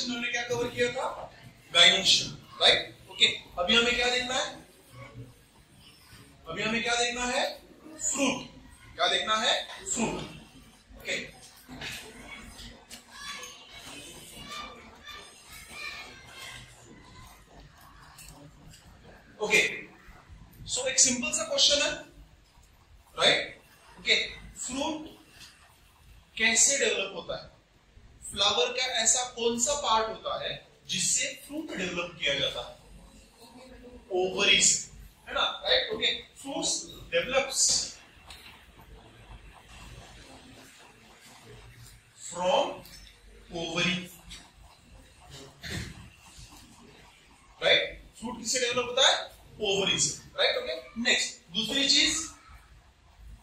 Question में हमने क्या कवर किया था? गाइनेशन, राइट? ओके, अभी हमें क्या देखना है? अभी हमें क्या देखना है? फ्रूट। क्या देखना है? फ्रूट। ओके, ओके, सो एक सिंपल सा क्वेश्चन है, राइट? ओके, फ्रूट कैसे डेवलप होता है? फ्लावर का ऐसा कौन सा पार्ट होता है जिससे फ्रूट डेवलप किया जाता है? ओवरी से, है ना? Right? Okay, fruits develops from ovary, right? Fruit किससे डेवलप होता है? ओवरी से, राइट? ओके, नेक्स्ट दूसरी चीज,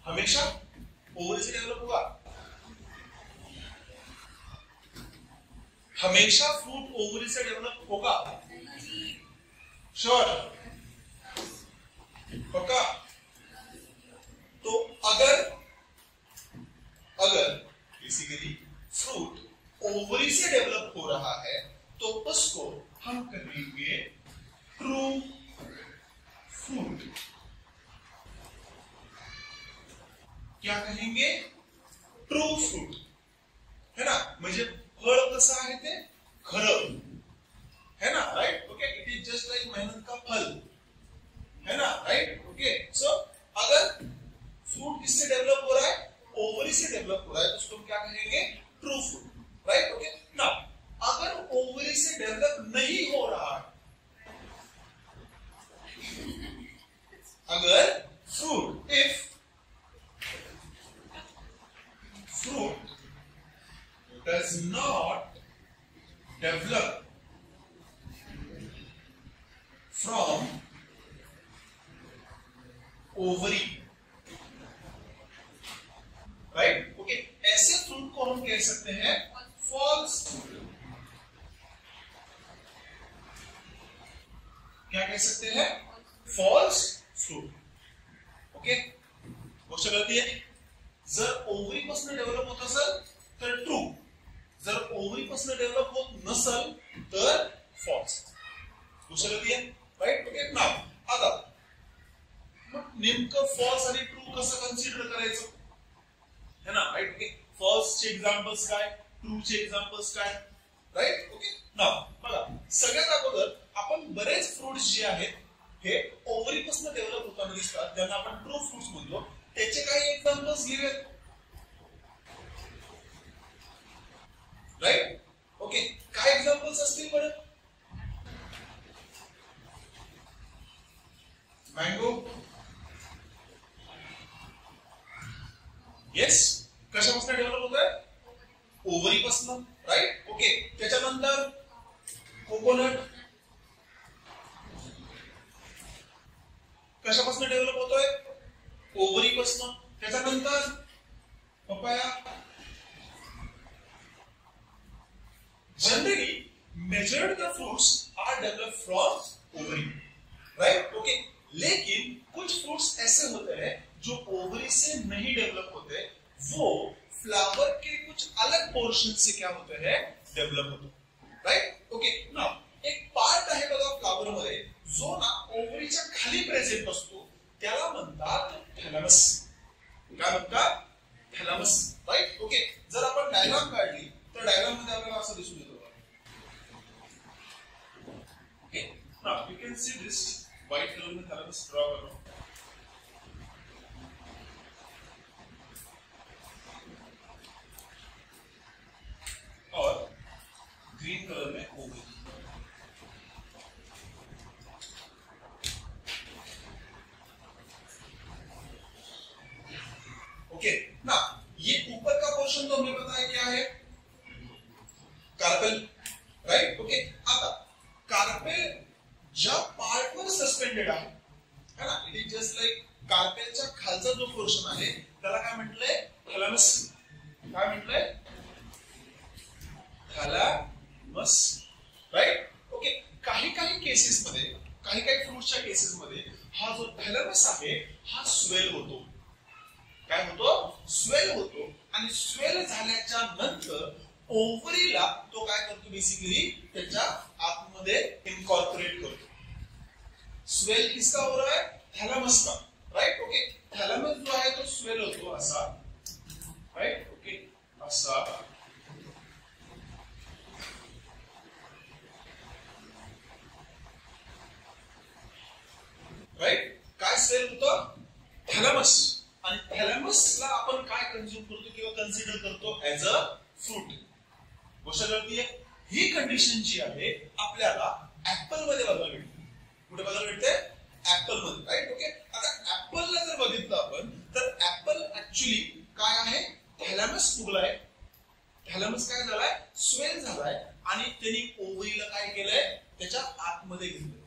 हमेशा ओवरी से डेवलप होगा? हमेशा फ्रूट ओवरी से डेवलप होगा? श्योर? पक्का? तो अगर बेसिकली फ्रूट ओवरी से डेवलप हो रहा है तो उसको हम कहेंगे ट्रू फ्रूट। क्या कहेंगे? ट्रू फ्रूट, है ना? म्हणजे फळ कसं आहे ते खरं, है ना? Right? Okay, it is just like मेहनत का फल, है ना? राइट? ओके, सो अगर फ्रूट किससे डेवलप हो रहा है? ओवरी से डेवलप हो रहा है, तो उसको हम क्या कहेंगे? True fruit, right? Okay, now अगर ओवरी से डेवलप नहीं हो रहा है, अगर fruit, if fruit does not develop from ovary, right? Okay, ऐसे फ्रूट को हम कह सकते हैं false fruit। क्या कह सकते हैं? false fruit। ओके, क्वेश्चन आती है, जर ओव्हरी पासून डेव्हलप होत असेल तर ट्रू, जर ओव्हरी पासून डेव्हलप होत नसेल तर फॉल्स। क्वेश्चन आहे, राइट? ओके, नाउ आता मग नेमकं फॉल्स आणि ट्रू कसं कन्सिडर करायचं, है ना? राइट? ओके, फॉल्स चे एग्जांपल्स काय, ट्रू चे एग्जांपल्स काय, राइट? ओके, नाउ बघा, सगळ्यात अगोदर आपण बरेच फ्रूट्स जे आहेत हे ओव्हरी पासून डेव्हलप होताना दिसतात, ज्यांना आपण ट्रू फ्रूट्स म्हणतो, त्याचे काही एक्झाम्पल्स घेऊयात, राइट? ओके, काय एक्झाम्पल्स असतील बरं? मँगो, येस, कशापासून डेव्हलप होत आहे? ओव्हरी पासून, राइट? ओके, त्याच्यानंतर कोकोनट कशापासून डेव्हलप होतोय? ओवरी पासून। त्याच्यानंतर papaya, generally majority of fruits are developed from ovary, right? Okay, लेकिन कुछ फ्रूट्स ऐसे होते हैं जो ओवरी से नहीं डेवलप होते, वो फ्लावर के कुछ अलग पोर्शन से क्या होते हैं? डेवलप होते, राइट? ओके, नाउ एक पार्ट आहे बघा फ्लावर मध्ये जो ना ओवरीच्या खाली प्रेझेंट असतो, त्याला म्हणतात थॅलॅमस। काय म्हणतात? थॅलॅमस, राइट? ओके, जर आपण डायग्राम काढली तर डायग्राम मध्ये आपल्याला असं दिसून येतो, okay, now you can see this white colour में थैलेमस ड्रॉ करो, और ग्रीन कलर में ओवरी। ओके, ना ये ऊपर का पोर्शन तो हमें पता है क्या है? Carpel, right? ओके, आता कार्पेल ज्या पार्ट वर सस्पेंडेड आहे, है ना? इट इज जस्ट लाइक कार्पेलच्या खालचा जो पोर्शन आहे त्याला काय म्हटलंय? थॅलॅमस। काय म्हटलंय? थॅलॅमस, राइट? ओके, काही केसेस मध्ये, काही फ्रूट्सच्या केसेस मध्ये हा जो थॅलॅमस आहे हा स्वेल होतो। काय होतो? स्वेल होतो, आणि स्वेल झाल्याच्या नंतर ओव्हरीला तो काय करतो बेसिकली त्याच्या आतमध्ये इनकॉर्पोरेट करतो. स्वेल किसका हो रहा है? थैलेमस का. राइट. ओके. थैलेमस जो आहे तो स्वेल होतो असा. राइट. ओके. असा. राइट. काय स्वेल होतं? थैलेमस. आणि थैलेमसला आपण काय कंझ्युम करतो किंवा कन्सिडर करतो ऍज अ फ्रूट. गोष्ट कळतीये? ही कंडिशन जी आहे आपल्याला ऍपल मध्ये बघायला मिळते. कुठे बघायला मिळते? ऍपल मध्ये. राइट. ओके. आता ऍपलला जर बघितलं आपण तर ऍपल ऍक्च्युली काय आहे? थैलेमस फुगलाय. थैलेमस काय झालाय? स्वेल झालाय आणि त्यांनी ओव्हरीला काय केलंय? त्याच्या आतमध्ये घेतलंय.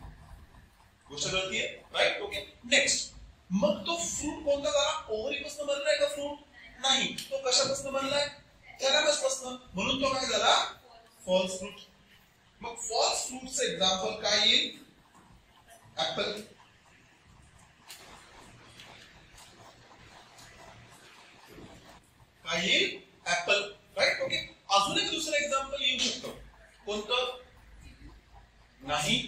गोष्ट कळतीये? राइट. ओके. नेक्स्ट, मग तो फ्रूट कोणता झाला? ओव्हरी पासून बनलाय का फ्रूट? नाही. तो कशापासून बनलाय? थैलेमस पासून. म्हणून तो काय झाला? False fruit. मग फॉल्स फ्रूटचं एक्झाम्पल काय येईल? ऍपल. काय येईल? ऍपल. राइट. ओके. अजून एक दुसरं एक्झाम्पल येऊ शकतं. कोणतं? नाही.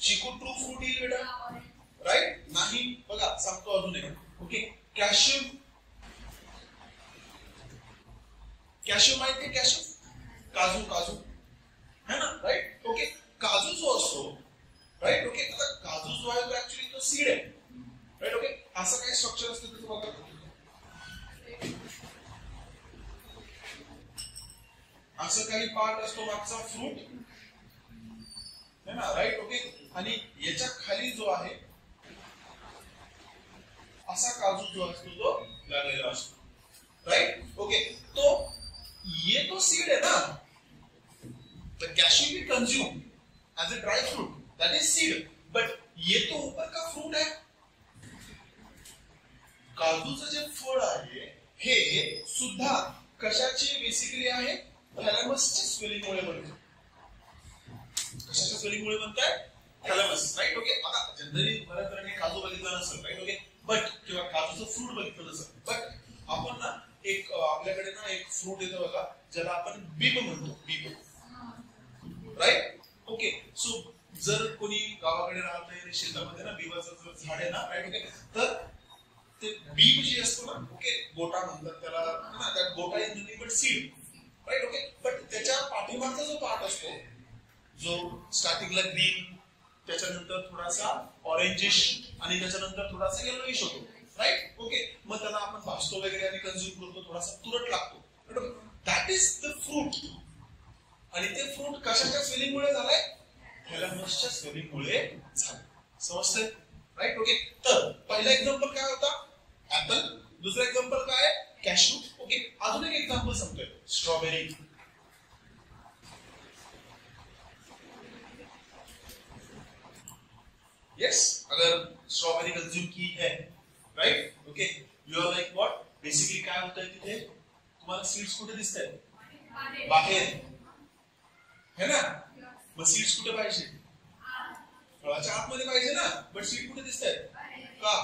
चिकू ट्रू फ्रूट येईल बेटा. राइट. नाही. बघा सांगतो अजून एक. ओके. कॅश्यू. कॅश्यू माहिती आहे? कॅश्यू. काजू. काजू है ना. राइट. ओके. काजू जो असतो. राइट. ओके. आता काजू जो आहे तो ऍक्च्युली तो सीड आहे. राइट. ओके. असं काही स्ट्रक्चर असतं त्याचं बघा. असं काही पार्ट असतो मागचा फ्रूट है ना. राइट. ओके. आणि याच्या खाली जो आहे असा काजू जो असतो तो लागलेला असतो. राइट. ओके. तो ये तो सीड है ना. The cashew B consume as a dry fruit, that is seed. But ये तो ऊपर का फ्रूट है. काजूचं जे फळ आहे हे सुद्धा कशाची बेसिकली आहे? थैलेमसच्या स्वेलिंगमुळे बनते. कशाच्या स्वेलिंगमुळे बनताय? थैलेमस. राइट. ओके. आता जनरली बऱ्याच जणांनी काजू बघितला नसेल. राइट. ओके. बट किंवा काजूचं फ्रूट बघितलं नसेल. बट आपण ना एक आपल्याकडे ना एक फ्रूट येतो बघा ज्याला आपण बीब म्हणतो. बीब. राइट. ओके. सो जर कोणी गावाकडे राहत आहे शेतामध्ये ना बिबाचं जर झाड आहे ना. राइट. ओके. तर ते बीब जी असतो ना. ओके. गोटा म्हणतात त्याला ना. त्या गोटा is nothing but seed. Right. Okay. But त्याच्या पाठीमागचा जो पार्ट असतो जो स्टार्टिंगला ग्रीन, त्याच्यानंतर थोडासा ऑरेंजिश आणि त्याच्यानंतर थोडासा येलोइश होतो. राइट. ओके. मग त्याला आपण भाजतो वगैरे आणि कंझ्युम करतो. थोडासा तुरट लागतो. That is the fruit. आणि ते फ्रूट कशाच्या स्वेलिंगमुळे झालंय? थैलेमसच्या स्वेलिंगमुळे झालं. समजतंय? राइट. ओके. तर पहिला एक्झाम्पल काय होता? ऍपल. दुसरा एक्झाम्पल काय? कॅश्यू. ओके. अजून एक एक्झाम्पल सांगतोय. स्ट्रॉबेरी. यस. अगर स्ट्रॉबेरी कंज्यूम की है. Right. Okay. You are like what? Basically काय होतंय तिथे? तुम्हाला सीड्स कुठे दिसतात? बाहेर है ना. मग सीड्स कुठे पाहिजे? फळाच्या आतमध्ये पाहिजे ना. बट सीड कुठे दिसतात? का?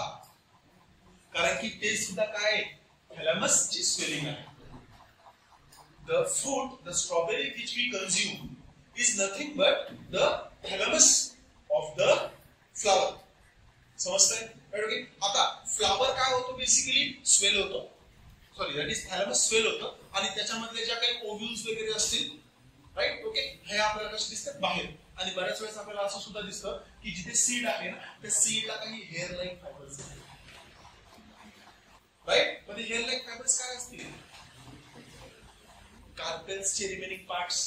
कारण की ते सुद्धा काय? थैलेमसची स्वेलिंग आहे. The fruit, the strawberry which we consume is nothing but the thalamus of the flower. समजतंय? ओके. आता फ्लावर काय होतो? बेसिकली स्वेल होतो. Sorry, that is thalamus swell होतं आणि त्याच्यामधले ज्या काही ओव्ह्यूल्स वगैरे असतील. राइट. ओके. हे आपल्याला कसे दिसतात? बाहेर. आणि बऱ्याच वेळेस आपल्याला असं सुद्धा दिसतं की जिथे सीड आहे ना त्या सीडला काही हेअर लाईक फायबर्स आहेत. राइट. पण हेअर लाईक फायबर्स काय असतील? कार्पेल्सचे रिमेनिंग पार्ट्स.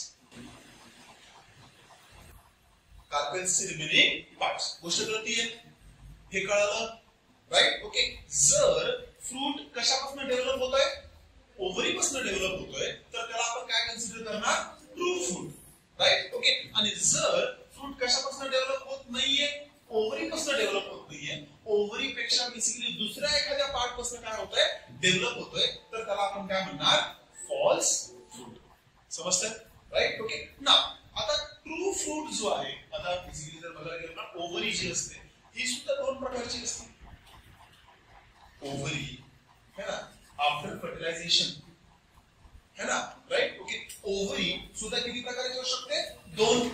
कार्पेल्सचे रिमेनिंग पार्ट्स. गोष्ट कळतीये? हे कळलं? राइट. ओके. जर फ्रूट कशापासून डेव्हलप होतोय? ओव्हरी पासून डेव्हलप होतोय तर त्याला आपण काय कन्सिडर करणार? True fruit. राइट. ओके. आणि जर फ्रूट कशापासून डेव्हलप होत नाहीये? ओव्हरी पासून डेव्हलप होत नाहीये. ओव्हरी पेक्षा बेसिकली दुसऱ्या एखाद्या पार्ट पासून काय होतोय? डेव्हलप होतोय तर त्याला आपण काय म्हणणार? False fruit. समजतंय? राइट. ओके. ना आता ट्रू फ्रूट जो आहे, आता बेसिकली जर बघायला गेलं ना ओव्हरी जी असते ही सुद्धा दोन प्रकारची असते. ओव्हरी है ना आफ्टर फर्टिलायझेशन है ना. राइट. ओके. ओव्हरी सुद्धा किती प्रकारची असू शकते? दोन.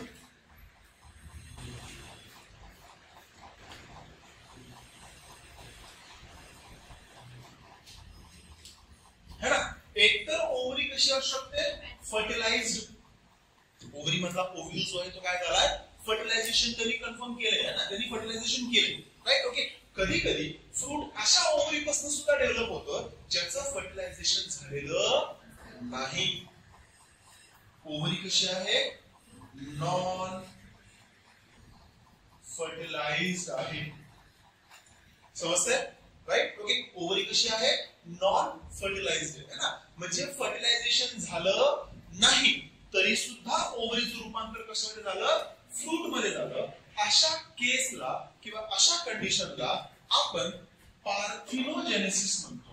है ना? एकतर ओव्हरी कशी असू शकते? फर्टिलाइज्ड. ओव्हरी मधला ओव्ह्यूल जो आहे तो काय झालाय? फर्टिलायझेशन त्यांनी कन्फर्म केलंय ना, त्यांनी फर्टिलायझेशन केले. राईट? ओके. कधी कधी फ्रूट अशा ओव्हरी पासून सुद्धा डेव्हलप होतं ज्याचं फर्टिलायझेशन झालेलं नाही. ओव्हरी कशी आहे? नॉन फर्टिलाइज्ड आहे. समजतंय? राईट? ओके. ओव्हरी कशी आहे? नॉन फर्टिलाइज्ड आहे ना, म्हणजे फर्टिलायझेशन झालं नाही तरी सुद्धा ओव्हरीचं रूपांतर कशामध्ये झालं? फ्रूट मध्ये झालं. अशा केसला किंवा अशा कंडिशनला आपण पार्थिनोजेनेसिस म्हणतो.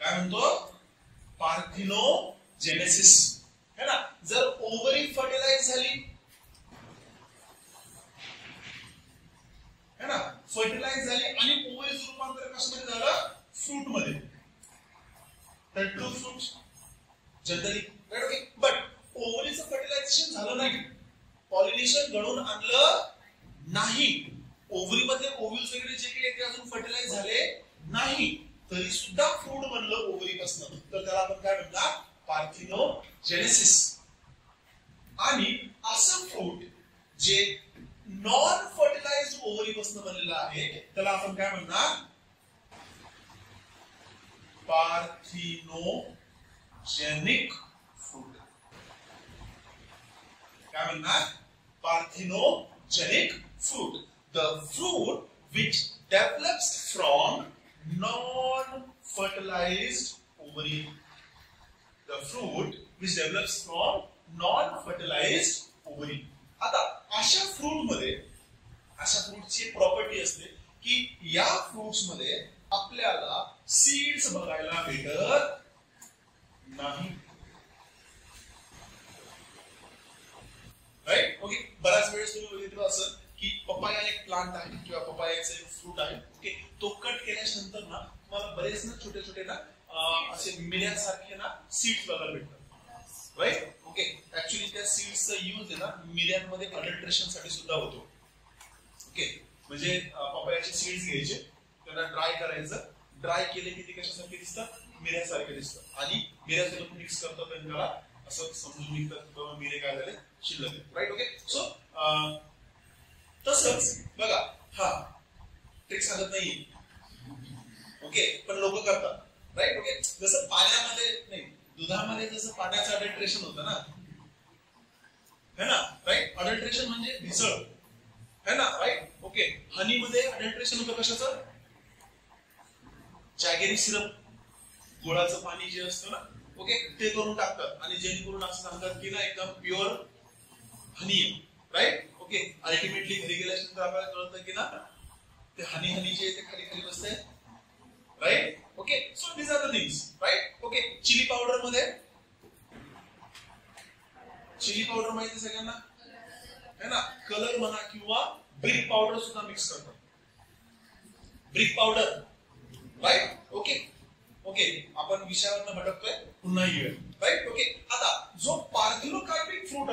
काय म्हणतो? पार्थिनोजेनेसिस. है ना? जर ओव्हरी फर्टिलाइज झाली, है ना, फर्टिलाइज झाली आणि ओव्हरीचं रूपांतर कशामध्ये झालं? फ्रूट मध्ये. तर true fruit generally. Right? Okay. But ओव्हरीचं फर्टिलायझेशन झालं नाही, पॉलिनेशन घडून आणलं नाही, ओव्हरी मध्ये ओव्ह्यूल्स वगैरे जे काही ते अजून फर्टिलाइज झाले नाही तरी सुद्धा फ्रूट बनलं ओव्हरी पासून, तर त्याला आपण काय म्हणणार? पार्थिनोजेनेसिस. आणि असं फ्रूट जे नॉन फर्टिलाइज्ड ओव्हरी पासून बनलेलं आहे त्याला आपण काय म्हणणार? Parthenogenic fruit. काय म्हणणार? Parthenogenic fruit. The fruit which develops from non-fertilized ovary. The fruit which develops from non-fertilized ovary. आता अशा फ्रूट मध्ये, अशा फ्रूटची प्रॉपर्टी असते की या फ्रूट्स मध्ये आपल्याला सीड्स बघायला भेटत नाही. राईट? ओके. बऱ्याच वेळेस तुम्ही बघितलं असं की पपाया एक प्लांट आहे किंवा पपायाचं एक फ्रूट आहे. ओके. तो कट केल्यानंतर ना तुम्हाला बरेच ना छोटे छोटे ना असे मिऱ्यासारखे ना सीड्स बघायला भेटतात. राईट? ओके. ऍक्च्युअली त्या सीड्सचा यूज आहे ना मिऱ्यांमध्ये अडल्ट्रेशन साठी सुद्धा होतो. ओके. म्हणजे पपायाचे सीड्स घ्यायचे, त्यांना ड्राय करायचं, ड्राय केले की ते कशासारखे दिसतात? मिऱ्यासारखे दिसतात. आणि मिऱ्यासोबत मिक्स करतात आणि त्याला असं समजून निघतात मिरे काय झाले? शिल्लक. राईट? ओके. सो तसंच बघा, हा ट्रिक सांगत नाही, ओके, पण लोक करतात. राईट? ओके. जसं पाण्यामध्ये नाही, दुधामध्ये जसं पाण्याचं अडल्ट्रेशन होतं ना, है ना? राईट? अडल्ट्रेशन म्हणजे भेसळ, है ना? राईट? ओके. हनी मध्ये अडल्ट्रेशन होतं कशाचं? जॅगेरी सिरप, गोळाचं पाणी जे असतं ना, ओके, ते करून टाकतात आणि जेणेकरून असं सांगतात की ना एकदम प्युअर हनी आहे. राईट? ओके. अल्टिमेटली घरी गेल्यानंतर आपल्याला कळतं की ना ते हनी जे ते खाली खाली बसते. Right? Okay. So these are the things. Right? Okay. Chilli powder मध्ये, चिली पावडर माहिती सगळ्यांना, है ना? कलर म्हणा किंवा ब्रिक पावडर सुद्धा मिक्स करतात. Brick powder. Right? Okay. Okay. आपण विषयावर भटकतोय, पुन्हा येऊया. राईट? ओके. आता जो पार्थिनोकार्पिक फ्रूट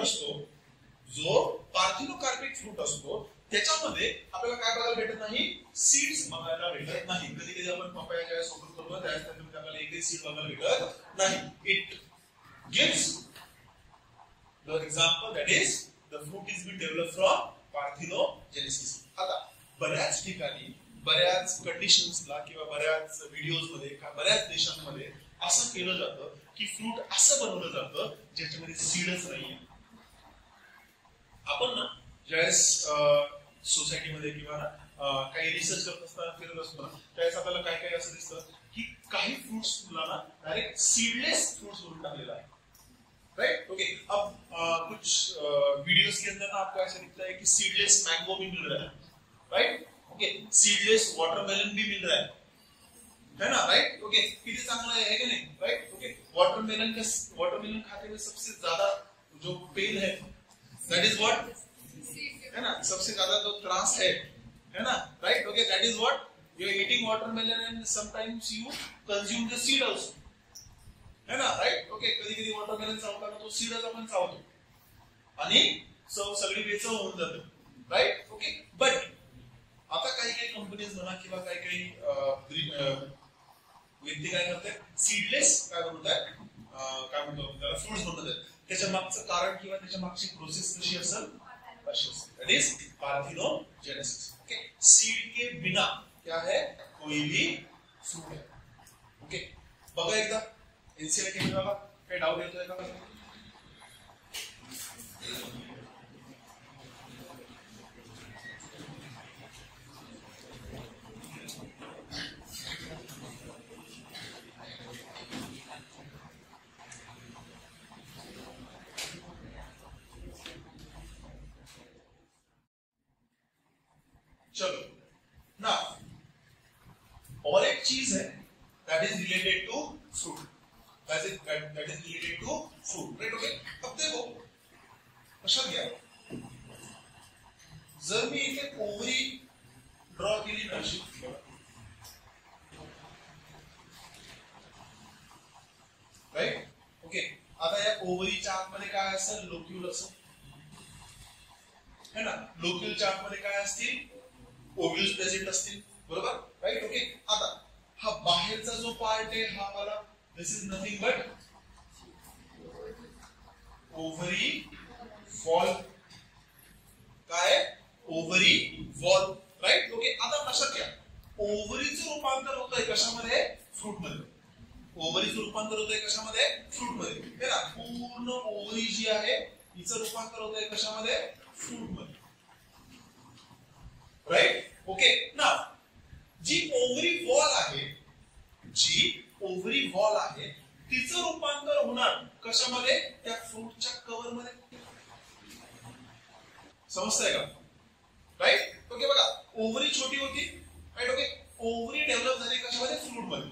असतो, त्याच्यामध्ये आपल्याला काय बघायला भेटत नाही? सीड्स बघायला भेटत नाही. कधी कधी आपण पपाया ज्या सोबत करतो त्यावेळेस आपल्याला एकही सीड बघायला भेटत नाही. It gives the example that is the fruit is been develop from parthenogenesis. आता बऱ्याच ठिकाणी, बऱ्याच कंडिशन्सला किंवा बऱ्याच व्हिडिओज मध्ये, बऱ्याच देशांमध्ये असं केलं जातं की फ्रूट असं बनवलं जातं ज्याच्यामध्ये सीडच नाहीये. आपण ना ज्यावेळेस सोसायटीमध्ये किंवा काही रिसर्च करत असताना फिरत असतो ना, त्यावेळेस आपल्याला काय काय असं दिसतं की काही फ्रूट्सला ना डायरेक्ट सीडलेस फ्रूट्स म्हणून टाकलेला आहे. राइट? ओके. अब कुछ वीडियोस के अंदर ना आपको ऐसा दिखता है कि सीडलेस मैंगो भी मिल रहा है. राइट? ओके. सीडलेस वाटरमेलन भी मिल रहा है ना? राइट? ओके. कितनी चांगला है कि नहीं? राइट? ओके. वाटरमेलन खाते हुए सबसे ज्यादा जो पेन है दैट इज व्हाट, है ना? सबसे ज्यादा जो त्रास है ना? Right? Okay. That is what, you are eating watermelon and sometimes you consume the seed also. है ना, राईट. ओके, कधी कधी वॉटरमेलन चावताना तो सीडच आपण चावतो आणि चव सगळी बेचव होऊन जाते, राईट. ओके, बट आता काही काही कंपनीज म्हणा किंवा काही काही व्यक्ती काय करतात, सीडलेस काय बनवतात, काय म्हणतो त्याला, फ्रुट्स बनवतात. त्याच्या मागचं कारण किंवा त्याच्या मागची प्रोसेस कशी असेल, अशी असेल. That is parthenogenesis. Okay, seed के बिना क्या है, कोई भी फ्रूट है. ओके, बघा एकदा एनसीईआरटी मध्ये बघा, काही डाऊट येतोय का? चलो ना, और एक चीज है that is related to fruit, that is related to fruit, right. Okay, अब देखो लक्षात घ्या, जर मी इथे ओव्हरी ड्रॉ केली ना अशी, राइट. ओके, आता या ओव्हरीच्या आतमध्ये काय असेल, लोक्यूल असेल, है ना. लोक्यूलच्या आतमध्ये काय असतील, ओव्ह्यूल्स प्रेझेंट असतील, बरोबर, राईट. ओके, आता हा बाहेरचा जो पार्ट आहे हा वाला, this is nothing but ovary wall. काय, ओव्हरी वॉल, राईट. ओके, आता लक्षात घ्या, ओव्हरीचं रूपांतर होतंय कशामध्ये, फ्रूट मध्ये. ओव्हरीचं रूपांतर होतंय कशामध्ये, फ्रूट मध्ये, है ना. पूर्ण ओव्हरी जी आहे हिचं रूपांतर होतंय कशामध्ये, फ्रूट मध्ये, राइट. ओके, ना जी ओव्हरी वॉल आहे, जी ओव्हरी वॉल आहे तिचं रूपांतर होणार कशामध्ये, त्या फ्रूटच्या कव्हर मध्ये. समजतंय का, राइट. ओके, बघा ओव्हरी छोटी होती, राइट. ओके, ओव्हरी डेव्हलप झाली कशामध्ये, फ्रूट मध्ये,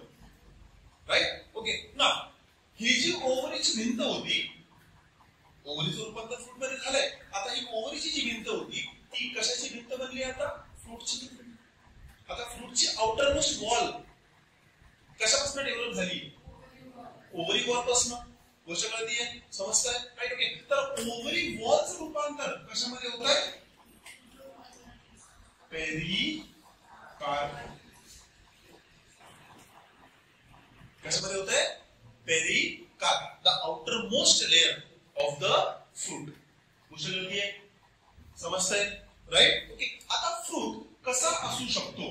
राइट. ओके, ना ही जी ओव्हरीची भिंत होती, ओव्हरीचं रूपांतर फ्रूट मध्ये झालंय. आता ही ओव्हरीची जी भिंत होती ती कशाची भिंत बनली, आता फ्रूटची. आता फ्रूटची आउटर मोस्ट वॉल कशापासून डेव्हलप झाली, ओव्हरी वॉल पासून. गोष्ट कळतीये, समजताय, राईट. ओके, तर ओव्हरी वॉलचं रूपांतर कशामध्ये होत आहे, पेरिकार्प. कशामध्ये होत आहे, pericarp, the outermost layer of the fruit. गोष्ट कळतीये, समजताय, राईट. ओके, आता फ्रूट कसा असू शकतो,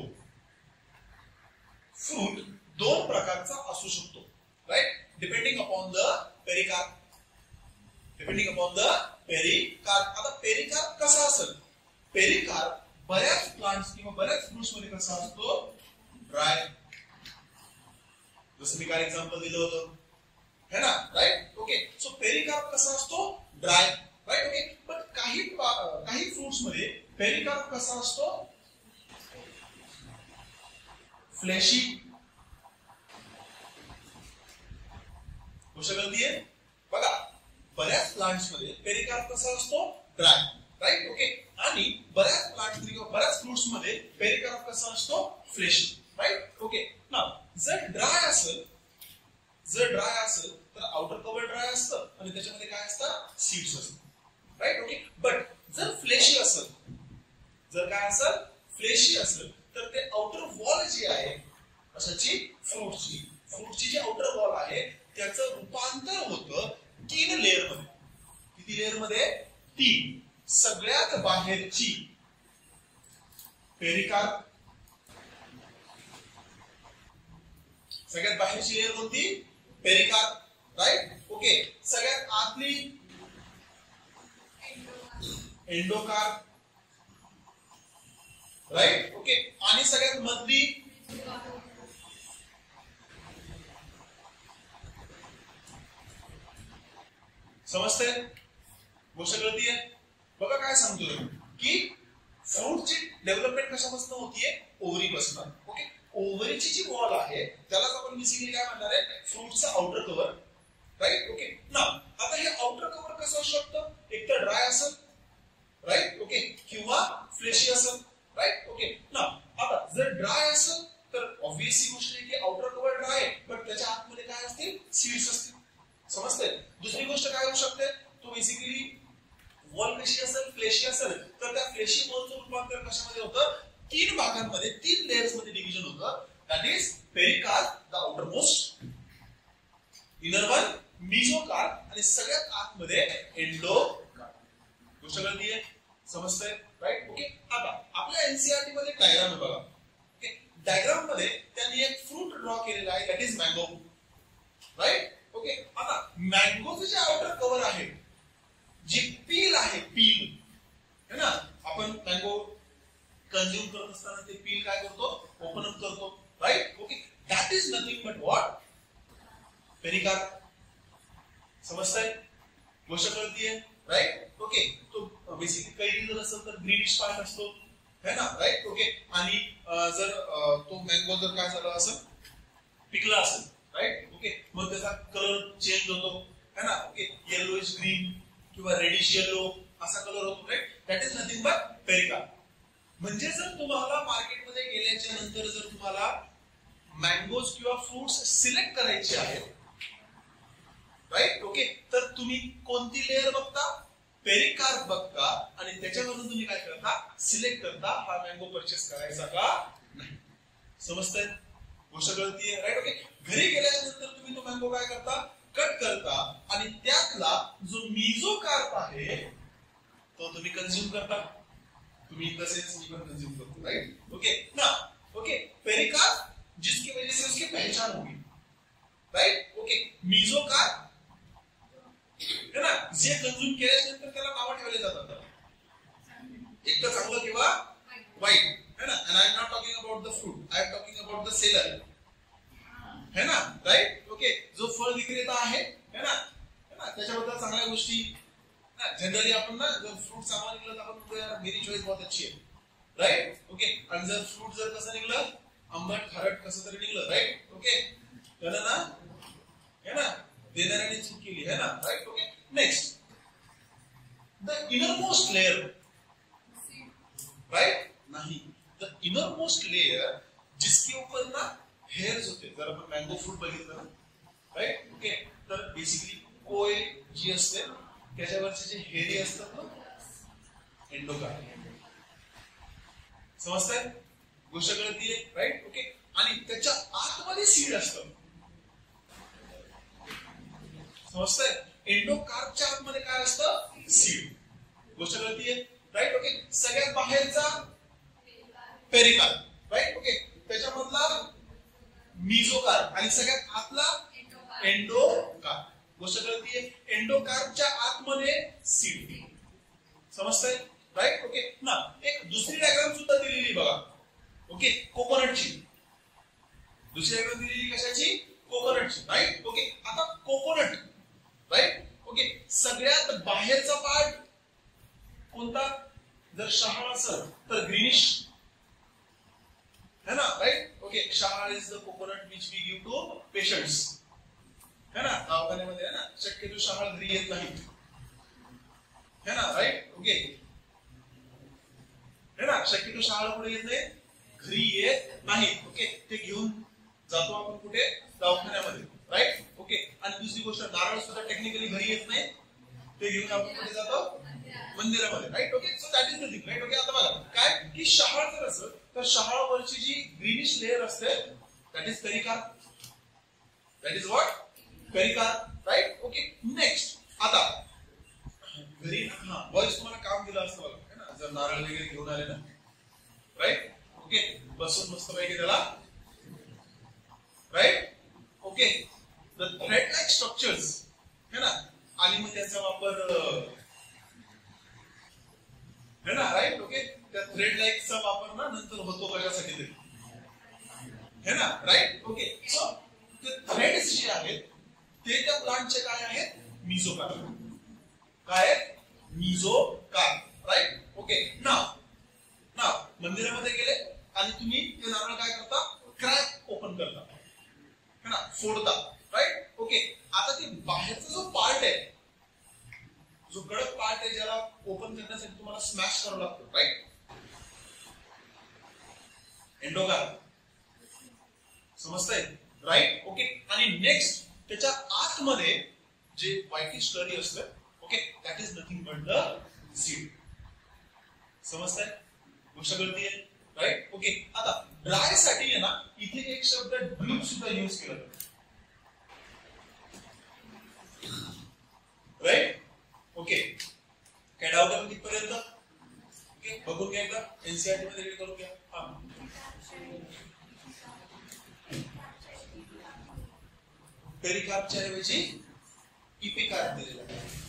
फ्रूट दोन प्रकारचा असू शकतो, right. Depending upon the pericarp, depending upon the pericarp. आता पेरिकार्प कसा असेल, पेरिकार्प बऱ्याच प्लांट्स किंवा बऱ्याच फ्रुट्स मध्ये कसा असतो, ड्राय. जसं मी काय एक्झाम्पल दिलं होतं, है ना, राईट. ओके, सो पेरिकार्प कसा असतो, ड्राय, राईट. ओके, पण काही फ्रुट्स मध्ये पेरिकार्प कसा असतो, फ्लेशी. गोष्ट कळतीये, बघा बऱ्याच प्लांट्स मध्ये पेरिकार्प कसा असतो, ड्राय, राईट. ओके, आणि बऱ्याच प्लांट्स मध्ये किंवा बऱ्याच फ्रुट्स मध्ये पेरिकार्प कसा असतो, फ्लेशी, राईट. ओके, ना जर ड्राय असेल तर आउटर कव्हर ड्राय असतं आणि त्याच्यामध्ये काय असतं, सीड्स असतात, राईट. ओके, बट जर फ्लेशी असेल, जर काय असेल, फ्लेशी असेल, तर ते आउटर वॉल जी आहे कशाची, फ्रूटची जी आउटर वॉल आहे त्याचं रूपांतर होतं 3 लेअर मध्ये. किती लेअर मध्ये, 3. सगळ्यात बाहेरची पेरिकार्प, सगळ्यात बाहेरची लेअर कोणती, पेरिकार्प, राईट. ओके, सगळ्यात आतली एंडोकार्प, राईट. ओके, आणि सगळ्यात मधली समजते, गोष्ट कळतीये. बघा काय सांगतोय की फ्रूटची डेव्हलपमेंट कशापासून होतीये, ओव्हरीपासून. ओके, ओव्हरीची जी वॉल आहे त्यालाच आपण बेसिकली काय म्हणणार आहे, फ्रूटचा आउटर कव्हर, राईट. ओके, ना आता हे आउटर कव्हर कसं असू शकतं, एक तर ड्राय असेल, राईट. ओके, किंवा फ्लेशी असेल, राईट. ओके, ना आता जर ड्राय असेल तर ऑब्व्हियसली गोष्ट आहे की आउटर कव्हर आउटर आहे पण त्याच्या आतमध्ये काय असतील सीड्स असतील समजतंय दुसरी गोष्ट काय होऊ शकते तो बेसिकली वॉल कशी असेल फ्लेशी असेल तर त्या फ्लेशी वॉलचं रूपांतर कशामध्ये होतं तीन भागांमध्ये तीन लेयर्स मध्ये डिव्हिजन होतं that is pericarp the outer most inner one mesocarp आणि सगळ्यात आतमध्ये एंडोकार्प गोष्ट कळतीये समजतंय राईट ओके आता आपल्या एनसीईआरटी मध्ये डायग्राम आहे बघा ओके डायग्राम मध्ये त्यांनी एक फ्रूट ड्रॉ केलेला आहे that is mango right okay आता मँगोचं जे आउटर कव्हर आहे जी पील आहे पील है ना आपण मँगो कंझ्युम करत असताना ते पील काय करतो ओपन अप करतो right okay that is nothing but what pericarp समजताय गोष्ट कळतीये राईट ओके तो बेसिकली कैरी जर असेल तर ग्रीनिश पार्ट असतो है ना राईट ओके आणि जर तो मँगो जर काय झाला असेल पिकला असेल राईट ओके मग त्याचा कलर चेंज होतो है ना ओके येलोइश ग्रीन किंवा रेडिश येलो असा कलर होतो right that is nothing but pericarp म्हणजे जर तुम्हाला मार्केटमध्ये गेल्याच्या नंतर जर तुम्हाला मँगोज किंवा फ्रुट्स सिलेक्ट करायचे आहेत राईट ओके तर तुम्ही कोणती लेअर बघता पेरिकार्प बघता आणि त्याच्यावरून तुम्ही काय करता सिलेक्ट करता हा मँगो परचेस करायचा का नाही समजतंय गोष्ट कळतीये राईट ओके घरी गेल्यानंतर तुम्ही तो मँगो काय करता कट करता आणि त्यातला जो मेसोकार्प आहे तो तुम्ही कंझ्युम करता तुम्ही तसेच मी पण कंज्यूम करतो राइट ओके ना ओके पेरिकार्प जिसकी वजह से उसकी पहचान होगी राइट ओके मेसोकार्प है ना जे कंज्यूम केल्यानंतर त्याला नाव ठेवले जातात एक तर चांगलं किंवा वाईट है ना and I am not talking about the fruit I am talking about the seller है ना राइट ओके जो फळ विक्रेता आहे ना त्याच्याबद्दल चांगल्या गोष्टी जनरली आपण ना जर फ्रूट सामान निघलं तर आपण म्हणतो यार मेरी चॉईस बहुत अच्छी आहे राइट ओके आणि जर फ्रूट जर कसं निघलं आंबट खारट कसं तरी निघलं राइट ओके त्याला ना है ना देणाऱ्याने चूक केली है ना right okay next the innermost layer right नहीं द इनरमोस्ट लेयर जिसके ऊपर ना हेयर्स होते जर आपण मँगो फ्रूट बघितलं ना राइट ओके तर बेसिकली कोय जी असते त्याच्यावरचे जे हेरी असतात ना एंडोकार्प समजताय गोष्ट कळतीये राइट ओके आणि त्याच्या आतमध्ये सीड असतं समजताय एंडोकार्पच्या आतमध्ये काय असतं सीड गोष्ट कळतीये राइट ओके सगळ्यात बाहेरचा पेरिकार्प राइट ओके त्याच्यामधला मेसोकार्प आणि सगळ्यात आतला एंडोकार्प गोष्ट कळतीये एंडोकार्पच्या आतमध्ये सीड समजताय राइट ओके ना एक दुसरी डायग्राम सुद्धा दिलेली बघा ओके कोकोनटची दुसरी डायग्राम दिलेली कशाची कोकोनटची राइट ओके आता कोकोनट राइट ओके सगळ्यात बाहेरचा पार्ट कोणता जर शहाळ असेल तर ग्रीनिश है ना राइट ओके शहाळ is the coconut which we give to patients है ना दवाखान्यामध्ये है ना शक्यतो शहाळ घरी येत नाही है ना राइट ओके है ना शक्यतो शहाळ कुठे येत नाही घरी येत नाही ओके ते घेऊन जातो आपण कुठे दवाखान्यामध्ये राइट ओके आणि दुसरी गोष्ट नारळ सुद्धा टेक्निकली घरी येत नाही ते घेऊन आपण कुठे जातो मंदिरामध्ये right okay so that is the thing right okay आता बघा काय की शहाळ जर असेल तर शहाळवरची जी ग्रीनिश लेअर असते that is pericarp that is what pericarp right okay next आता घरी हा बॉयज तुम्हाला काम दिलं असतं बघा है ना जर नारळ वगैरे घेऊन आले ना राइट ओके बसून मस्त पैकी त्याला right okay the thread like structures है ना आणि मग त्याचा वापर है ना राइट ओके त्या थ्रेड लाइक चा वापर ना नंतर होतो कशासाठी तरी है ना राइट ओके सो ते थ्रेड्स जे आहेत ते त्या प्लांटचे काय आहेत मेसोकार्प काय मेसोकार्प राइट ओके नाव मंदिरामध्ये गेले आणि तुम्ही ते नारळ काय करता क्रॅक ओपन करता है ना फोडता राइट ओके आता ते बाहेरचा जो पार्ट आहे जो कडक पार्ट आहे ज्याला ओपन करण्यासाठी तुम्हाला स्मॅश करावं लागतं राइट एंडोकार्प समजतंय राईट. ओके. आणि नेक्स्ट त्याच्या आतमध्ये जे व्हाईटिश स्लरी असतं, okay, that is nothing but the seed. समजताय? गोष्ट कळतीये, राईट. ओके. आता ड्राय साठी आहे ना, इथे एक शब्द ड्रीप सुद्धा यूज केला जातो, राईट. ओके. काय डाऊट आहे तिथपर्यंत? ओके, बघून घ्या एकदा, एनसीईआरटी मध्ये रीड करून घ्या. हा, पेरिकार्पच्या ऐवजी इपिकार्प दिलेला आहे.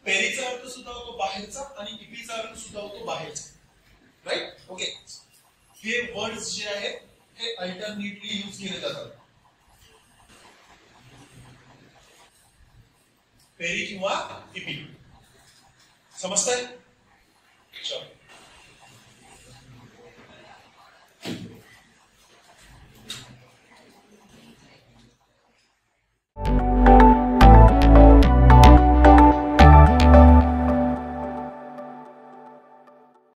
पेरीचा अर्थ सुद्धा होतो बाहेरचा आणि इपीचा अर्थ सुद्धा होतो बाहेरचा, राईट. ओके. हे वर्ड्स जे आहेत हे अल्टरनेटली यूज केले जातात, पेरी किंवा इपी. समजताय? चल.